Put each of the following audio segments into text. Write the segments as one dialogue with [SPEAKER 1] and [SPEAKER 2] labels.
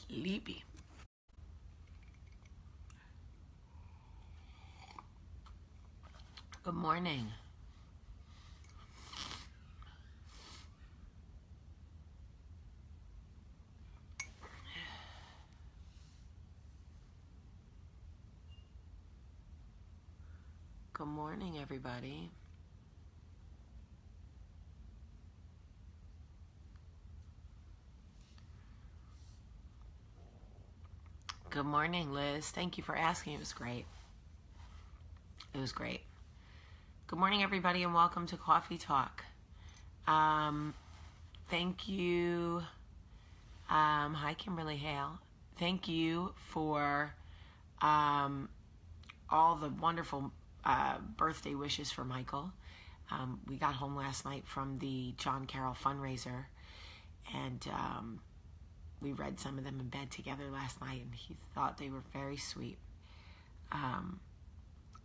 [SPEAKER 1] sleepy. Good morning. Good morning, everybody. Good morning, Liz. Thank you for asking. It was great. It was great. Good morning, everybody, and welcome to Coffee Talk. Thank you. Hi, Kimberly Hale. Thank you for all the wonderful birthday wishes for Michael. We got home last night from the John Carroll fundraiser, and we read some of them in bed together last night, and he thought they were very sweet.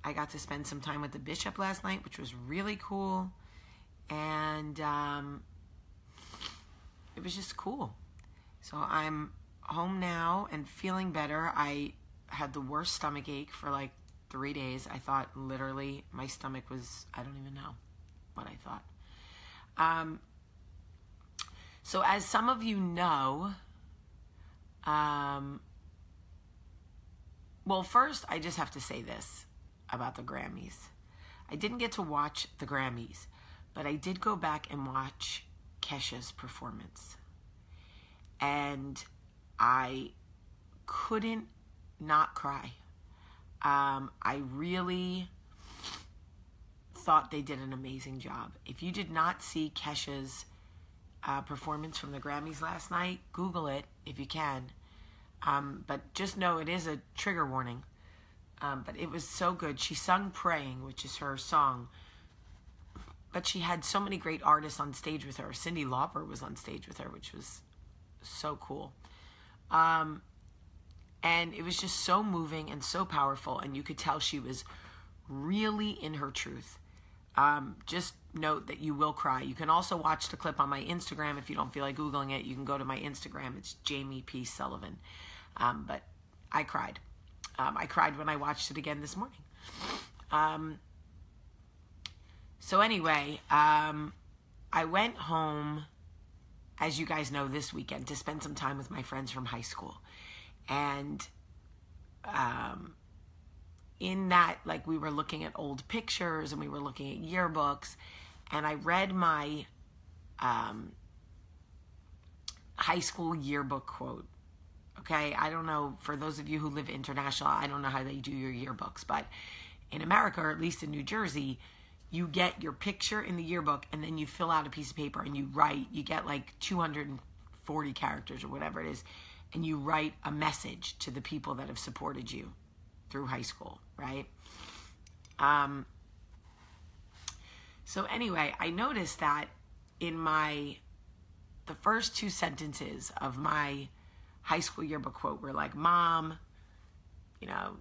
[SPEAKER 1] I got to spend some time with the bishop last night, which was really cool, and it was just cool. So I'm home now and feeling better. I had the worst stomach ache for like 3 days. I thought literally my stomach was, I don't even know what I thought. So as some of you know, well, first I just have to say this about the Grammys. I didn't get to watch the Grammys, but I did go back and watch Kesha's performance. And I couldn't not cry. I really thought they did an amazing job. If you did not see Kesha's performance from the Grammys last night, Google it if you can. But just know it is a trigger warning. But it was so good. She sung Praying, which is her song. But she had so many great artists on stage with her. Cyndi Lauper was on stage with her, which was so cool. And it was just so moving and so powerful. And you could tell she was really in her truth. Just note that you will cry. You can also watch the clip on my Instagram. If you don't feel like Googling it, you can go to my Instagram. It's Jamie P. Sullivan. But I cried. I cried when I watched it again this morning. So anyway, I went home, as you guys know, this weekend to spend some time with my friends from high school. And in that, like, we were looking at old pictures and we were looking at yearbooks, and I read my high school yearbook quote. Okay, I don't know, for those of you who live international, I don't know how they do your yearbooks, but in America, or at least in New Jersey, you get your picture in the yearbook and then you fill out a piece of paper and you write, you get like 240 characters or whatever it is, and you write a message to the people that have supported you through high school, right? So anyway, I noticed that in the first two sentences of my high school yearbook quote were like, Mom, you know,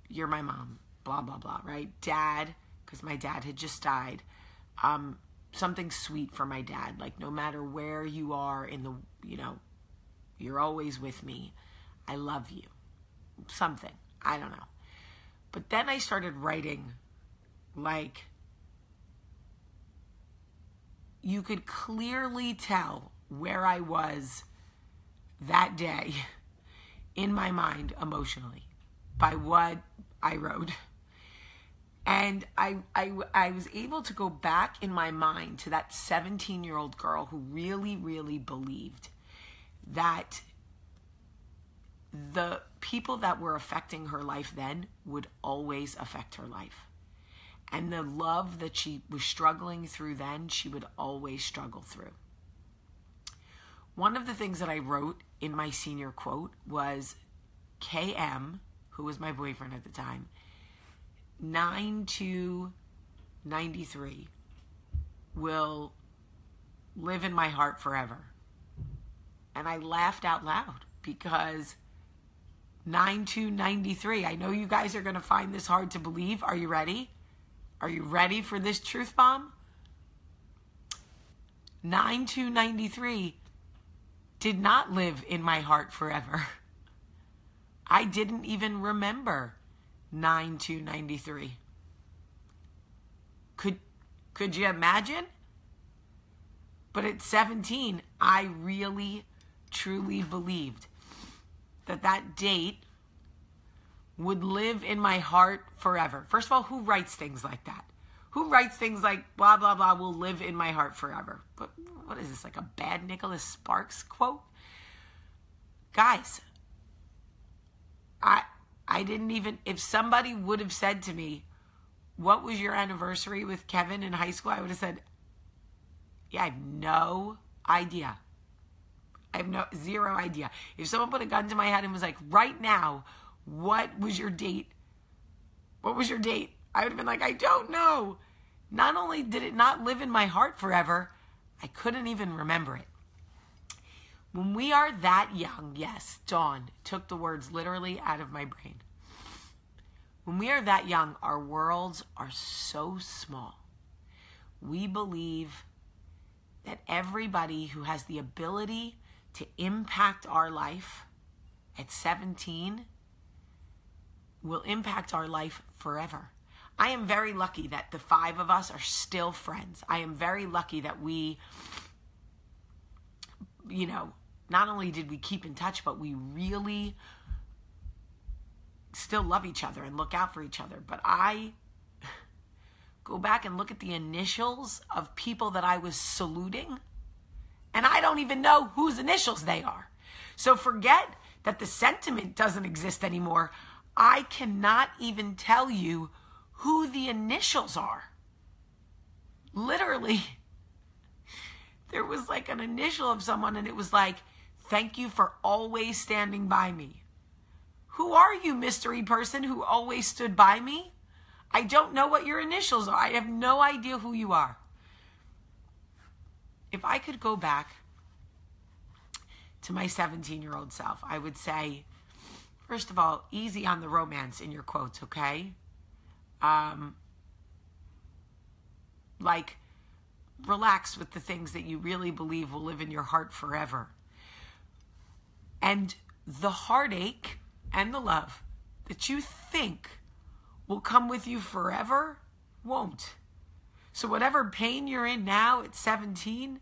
[SPEAKER 1] you're my mom, blah, blah, blah, right? Dad, because my dad had just died, something sweet for my dad, like no matter where you are in the, you know, you're always with me. I love you. Something. I don't know. But then I started writing, like, you could clearly tell where I was that day in my mind emotionally by what I wrote. And I was able to go back in my mind to that 17-year-old girl who really, really believed that the people that were affecting her life then would always affect her life. And the love that she was struggling through then, she would always struggle through. One of the things that I wrote in my senior quote was KM, who was my boyfriend at the time, 9/2/93 will live in my heart forever. And I laughed out loud because 9/2/93, I know you guys are going to find this hard to believe. Are you ready? Are you ready for this truth bomb? 9/2/93 did not live in my heart forever. I didn't even remember 9/2/93. Could you imagine? But at 17, I really, truly believed that that date would live in my heart forever. First of all, who writes things like that? Who writes things like, blah, blah, blah, will live in my heart forever? But what is this, like a bad Nicholas Sparks quote? Guys, I didn't even, if somebody would have said to me, what was your anniversary with Kevin in high school? I would have said, yeah, I have no idea. I have zero idea. If someone put a gun to my head and was like, right now, what was your date? What was your date? I would have been like, I don't know. Not only did it not live in my heart forever, I couldn't even remember it. When we are that young, yes, Dawn took the words literally out of my brain. When we are that young, our worlds are so small. We believe that everybody who has the ability to impact our life at 17 will impact our life forever. I am very lucky that the 5 of us are still friends. I am very lucky that we, not only did we keep in touch, but we really still love each other and look out for each other. But I go back and look at the initials of people that I was saluting, and I don't even know whose initials they are. So forget that the sentiment doesn't exist anymore. I cannot even tell you who the initials are. Literally, there was like an initial of someone, and it was like, thank you for always standing by me. Who are you, mystery person who always stood by me? I don't know what your initials are. I have no idea who you are. If I could go back to my 17-year-old self, I would say, first of all, easy on the romance in your quotes, okay? Like, relax with the things that you really believe will live in your heart forever. And the heartache and the love that you think will come with you forever won't. So whatever pain you're in now at 17,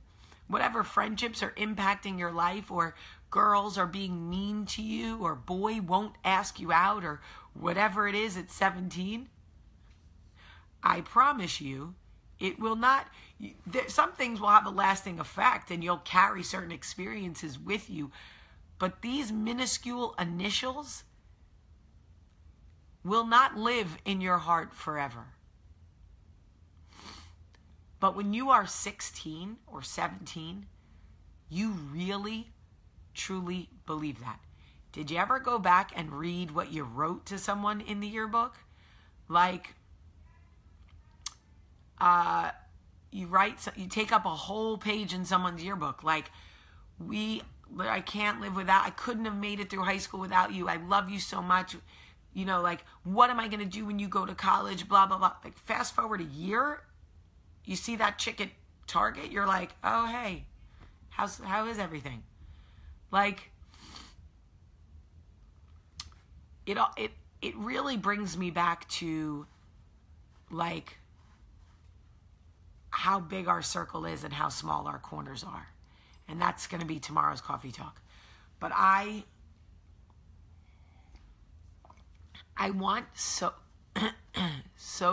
[SPEAKER 1] whatever friendships are impacting your life, or girls are being mean to you, or boy won't ask you out, or whatever it is at 17, I promise you, it will not. Some things will have a lasting effect, and you'll carry certain experiences with you. But these minuscule initials will not live in your heart forever. But when you are 16 or 17, you really, truly believe that. Did you ever go back and read what you wrote to someone in the yearbook? Like, you take up a whole page in someone's yearbook. Like, I can't live without, I couldn't have made it through high school without you. I love you so much. Like, what am I going to do when you go to college? Blah, blah, blah. Like, fast forward a year, you see that chick at Target, you're like, oh, hey, how is everything? Like, it really brings me back to, like, how big our circle is and how small our corners are. And that's going to be tomorrow's coffee talk. But I want so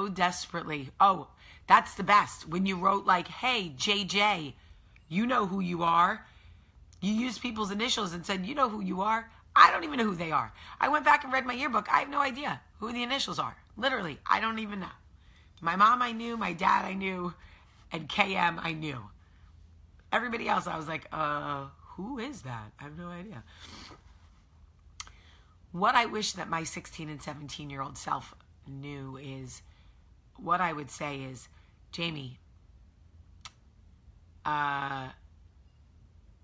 [SPEAKER 1] desperately. Oh, that's the best. When you wrote like, hey, JJ, you know who you are. You used people's initials and said, you know who you are. I don't even know who they are. I went back and read my yearbook. I have no idea who the initials are. Literally, I don't even know. My mom I knew, my dad I knew, and KM I knew. Everybody else, I was like, who is that? I have no idea. What I wish that my 16 and 17-year-old self knew is, what I would say is, Jamie,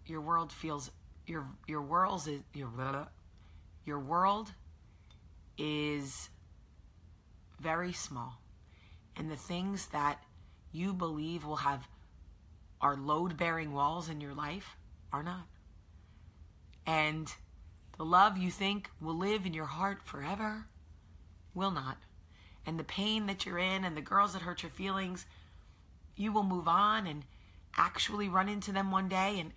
[SPEAKER 1] your world is very small, and the things that you believe are load-bearing walls in your life are not. And the love you think will live in your heart forever will not. And the pain that you're in and the girls that hurt your feelings, you will move on and actually run into them one day and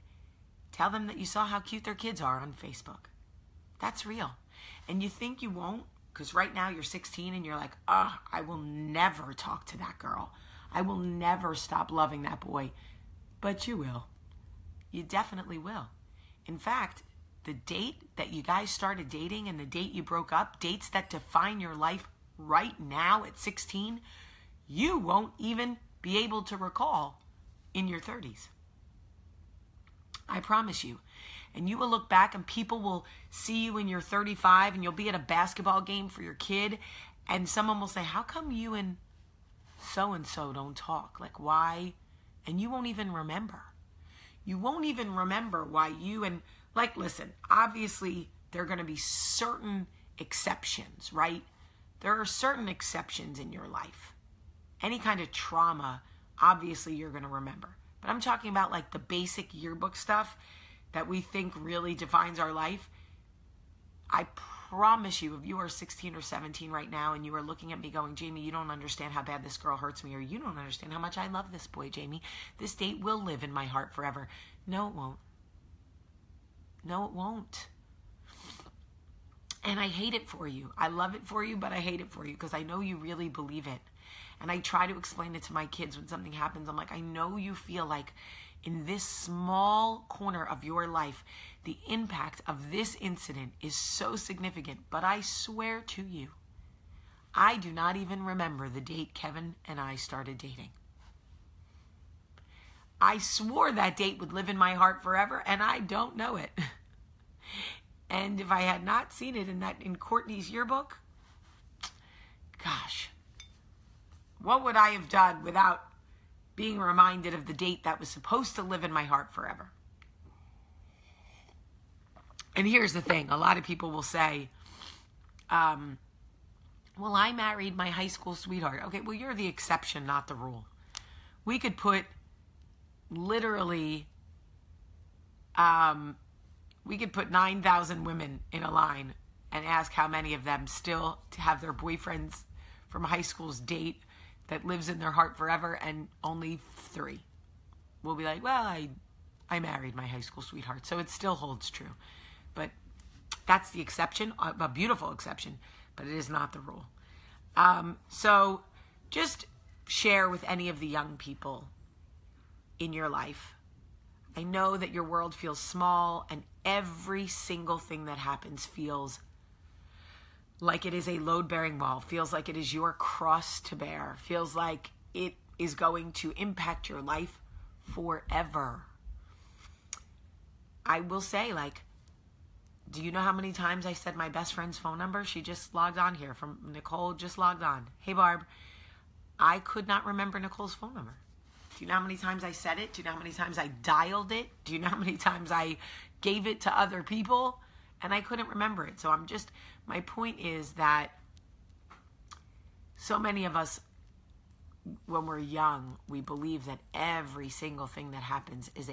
[SPEAKER 1] tell them that you saw how cute their kids are on Facebook. That's real. And you think you won't, because right now you're 16 and you're like, I will never talk to that girl. I will never stop loving that boy. But you will. You definitely will. In fact, the date that you guys started dating and the date you broke up, dates that define your life right now at 16, you won't even be able to recall in your 30s. I promise you. And you will look back and people will see you when you're 35 and you'll be at a basketball game for your kid and someone will say, how come you and so-and-so don't talk? Like, why? And you won't even remember. You won't even remember why you and, like, listen, obviously there are going to be certain exceptions, right? There are certain exceptions in your life. Any kind of trauma, obviously you're going to remember. But I'm talking about like the basic yearbook stuff that we think really defines our life. I promise you, if you are 16 or 17 right now and you are looking at me going, Jamie, you don't understand how bad this girl hurts me, or you don't understand how much I love this boy, Jamie. This date will live in my heart forever. No, it won't. No, it won't. And I hate it for you. I love it for you, but I hate it for you because I know you really believe it. And I try to explain it to my kids when something happens. I'm like, I know you feel like in this small corner of your life, the impact of this incident is so significant. But I swear to you, I do not even remember the date Kevin and I started dating. I swore that date would live in my heart forever, and I don't know it. And if I had not seen it in Courtney's yearbook, gosh, what would I have done without being reminded of the date that was supposed to live in my heart forever? And here's the thing. A lot of people will say, well, I married my high school sweetheart. Okay, well, you're the exception, not the rule. We could put literally, we could put 9,000 women in a line and ask how many of them still have their boyfriends from high school's date that lives in their heart forever, and only 3 will be like, well, I married my high school sweetheart, so it still holds true. But that's the exception, a beautiful exception, but it is not the rule. So just share with any of the young people in your life. I know that your world feels small, and every single thing that happens feels like it is a load-bearing wall, feels like it is your cross to bear, feels like it is going to impact your life forever. I will say, like, do you know how many times I said my best friend's phone number? She just logged on here, from Nicole, just logged on. Hey, Barb. I could not remember Nicole's phone number. Do you know how many times I said it? Do you know how many times I dialed it? Do you know how many times I gave it to other people? And I couldn't remember it. So my point is that so many of us, when we're young, we believe that every single thing that happens is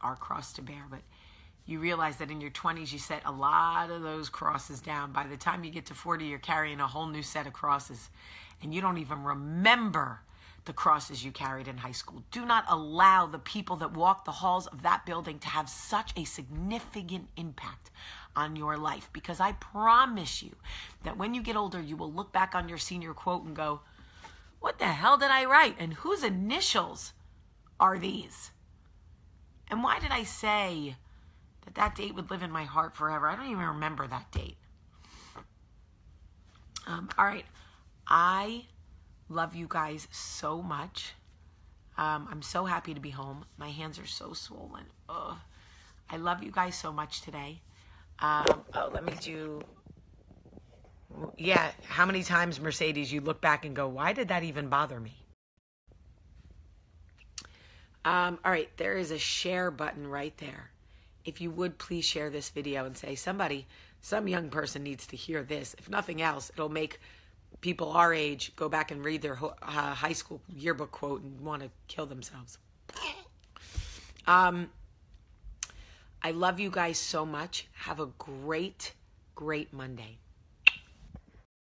[SPEAKER 1] our cross to bear. But you realize that in your 20s, you set a lot of those crosses down. By the time you get to 40, you're carrying a whole new set of crosses. And you don't even remember the crosses you carried in high school. Do not allow the people that walk the halls of that building to have such a significant impact on your life, because I promise you that when you get older, you will look back on your senior quote and go, what the hell did I write? And whose initials are these? And why did I say that date would live in my heart forever? I don't even remember that date. All right. I love you guys so much. I'm so happy to be home. My hands are so swollen. Ugh. I love you guys so much today. Let me do... Yeah, how many times, Mercedes, you look back and go, why did that even bother me? All right, there is a share button right there. If you would, please share this video and say, some young person needs to hear this. If nothing else, it'll make people our age go back and read their high school yearbook quote and want to kill themselves. I I love you guys so much. Have a great, great Monday.